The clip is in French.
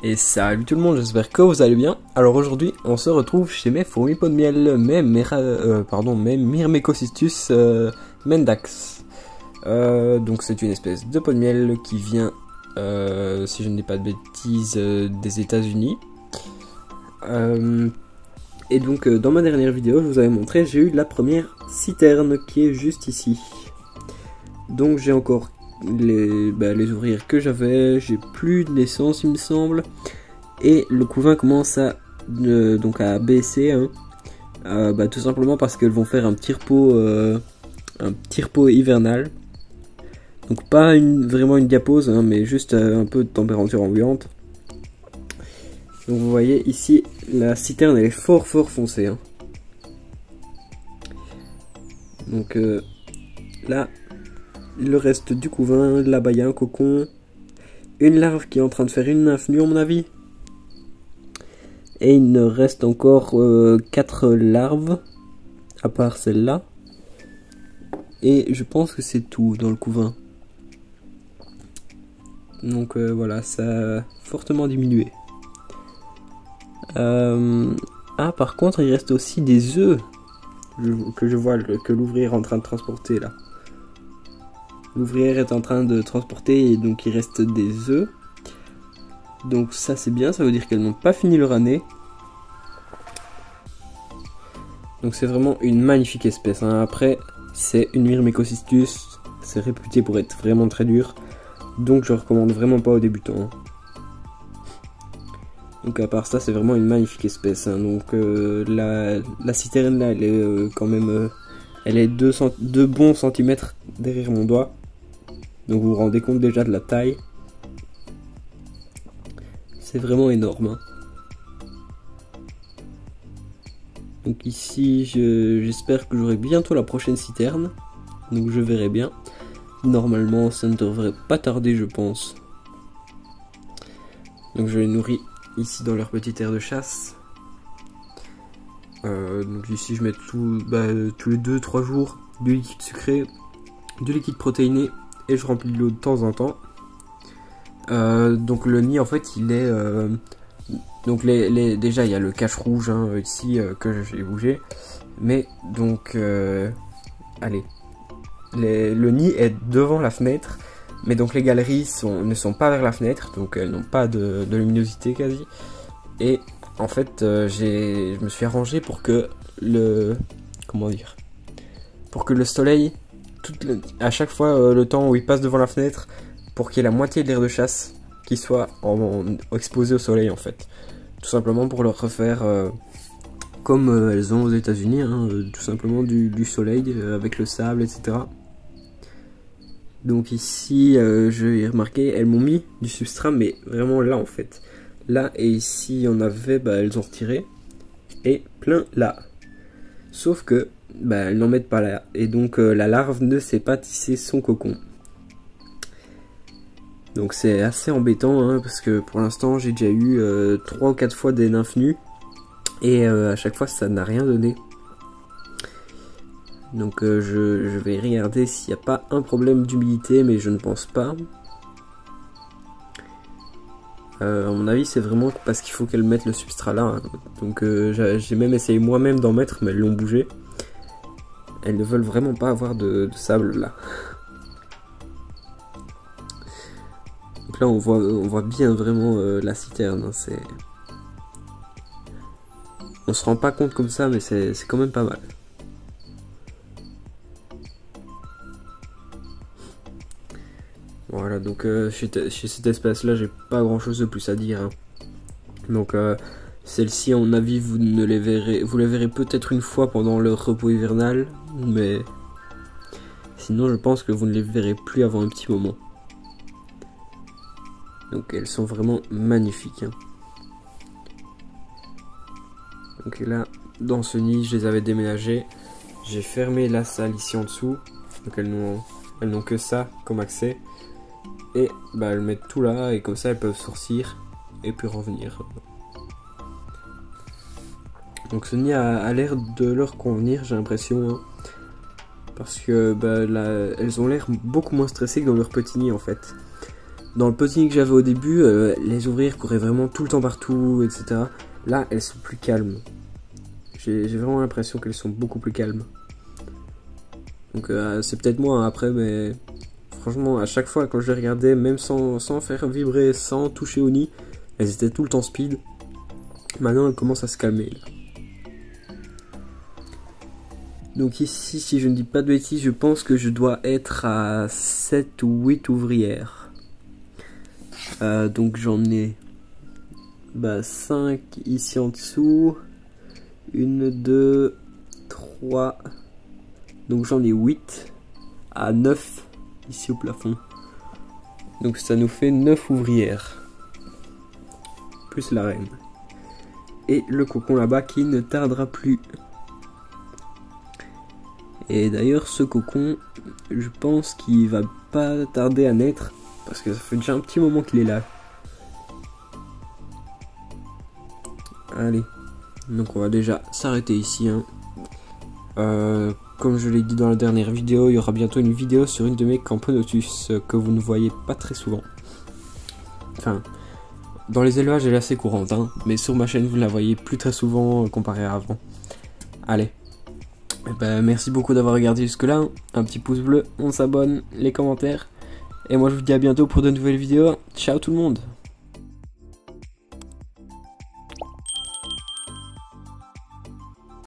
Et salut tout le monde, j'espère que vous allez bien. Alors aujourd'hui, on se retrouve chez mes fourmis pot de miel, mes Myrmecocystus mendax. Donc c'est une espèce de pot de miel qui vient, si je ne dis pas de bêtises, des États-Unis. Et donc dans ma dernière vidéo, je vous avais montré, j'ai eu la première citerne qui est juste ici. Donc j'ai encore les ouvrières que j'avais, j'ai plus de naissance il me semble, et le couvain commence à baisser, hein. Tout simplement parce qu'elles vont faire un petit repos hivernal, donc pas vraiment une diapause, hein, mais juste un peu de température ambiante. Donc vous voyez ici la citerne elle est fort foncée, hein. Donc là le reste du couvain, là-bas il y a un cocon, une larve qui est en train de faire une nymphe nue à mon avis, et il ne reste encore 4 larves, à part celle-là, et je pense que c'est tout dans le couvain. Donc voilà, ça a fortement diminué. Par contre il reste aussi des œufs que je vois que l'ouvrière est en train de transporter là. L'ouvrière est en train de transporter et donc il reste des œufs. Donc ça c'est bien, ça veut dire qu'elles n'ont pas fini leur année. Donc c'est vraiment une magnifique espèce, hein. Après c'est une Myrmecocystus, c'est réputé pour être vraiment très dur. Donc je recommande vraiment pas aux débutants, hein. Donc à part ça c'est vraiment une magnifique espèce, hein. Donc la citerne là elle est quand même elle est 2 bons centimètres derrière mon doigt. Donc vous vous rendez compte déjà de la taille. C'est vraiment énorme, hein. Donc ici j'espère que j'aurai bientôt la prochaine citerne. Donc je verrai bien. Normalement ça ne devrait pas tarder je pense. Donc je les nourris ici dans leur petite aire de chasse. Donc ici je mets tous les 2-3 jours du liquide sucré, du liquide protéiné, et je remplis de l'eau de temps en temps. Donc le nid en fait il est donc déjà il y a le cache rouge, hein, ici que j'ai bougé, mais donc allez, le nid est devant la fenêtre, mais donc les galeries ne sont pas vers la fenêtre, donc elles n'ont pas de luminosité quasi. Et en fait je me suis arrangé pour que pour que le soleil à chaque fois le temps où il passe devant la fenêtre, pour qu'il y ait la moitié de l'air de chasse qui soit exposé au soleil en fait. Tout simplement pour leur refaire comme elles ont aux États-Unis, hein, tout simplement du soleil avec le sable, etc. Donc ici, j'ai remarqué, elles m'ont mis du substrat, mais vraiment là en fait. Là et ici, on avait, elles ont retiré, et plein là. Sauf que, elles n'en mettent pas là, et donc la larve ne sait pas tisser son cocon. Donc c'est assez embêtant, hein, parce que pour l'instant j'ai déjà eu 3 ou 4 fois des nymphes nues, et à chaque fois ça n'a rien donné. Donc je vais regarder s'il n'y a pas un problème d'humidité, mais je ne pense pas. À mon avis c'est vraiment parce qu'il faut qu'elles mettent le substrat là, hein. Donc j'ai même essayé moi-même d'en mettre, mais elles l'ont bougé. Elles ne veulent vraiment pas avoir de sable là. Donc là on voit bien vraiment la citerne, hein, on se rend pas compte comme ça, mais c'est quand même pas mal. Voilà, donc chez cette espèce là j'ai pas grand chose de plus à dire, hein. Donc celle-ci à mon avis vous les verrez peut-être une fois pendant leur repos hivernal, mais sinon je pense que vous ne les verrez plus avant un petit moment. Donc elles sont vraiment magnifiques, hein. Donc là dans ce nid je les avais déménagés, j'ai fermé la salle ici en dessous, donc elles n'ont que ça comme accès. Et elles mettent tout là, et comme ça elles peuvent sortir et puis revenir. Donc ce nid a l'air de leur convenir, j'ai l'impression, hein. Parce que elles ont l'air beaucoup moins stressées que dans leur petit nid en fait. Dans le petit nid que j'avais au début, les ouvrières couraient vraiment tout le temps partout, etc. Là, elles sont plus calmes. J'ai vraiment l'impression qu'elles sont beaucoup plus calmes. Donc c'est peut-être moi hein, après, mais franchement, à chaque fois quand je les regardais, même sans faire vibrer, sans toucher au nid, elles étaient tout le temps speed. Maintenant, elles commencent à se calmer. Là. Donc ici, si je ne dis pas de bêtises, je pense que je dois être à 7 ou 8 ouvrières. Donc j'en ai 5 ici en dessous. 1, 2, 3. Donc j'en ai 8 à 9 ici au plafond. Donc ça nous fait 9 ouvrières. Plus la reine. Et le cocon là-bas qui ne tardera plus. Et d'ailleurs ce cocon, je pense qu'il va pas tarder à naître. Parce que ça fait déjà un petit moment qu'il est là. Allez. Donc on va déjà s'arrêter ici. Hein. Comme je l'ai dit dans la dernière vidéo, il y aura bientôt une vidéo sur une de mes Camponotus que vous ne voyez pas très souvent. Enfin, dans les élevages elle est assez courante, hein, mais sur ma chaîne vous ne la voyez plus très souvent comparé à avant. Allez. Merci beaucoup d'avoir regardé jusque là. Un petit pouce bleu, on s'abonne, les commentaires. Et moi je vous dis à bientôt pour de nouvelles vidéos. Ciao tout le monde.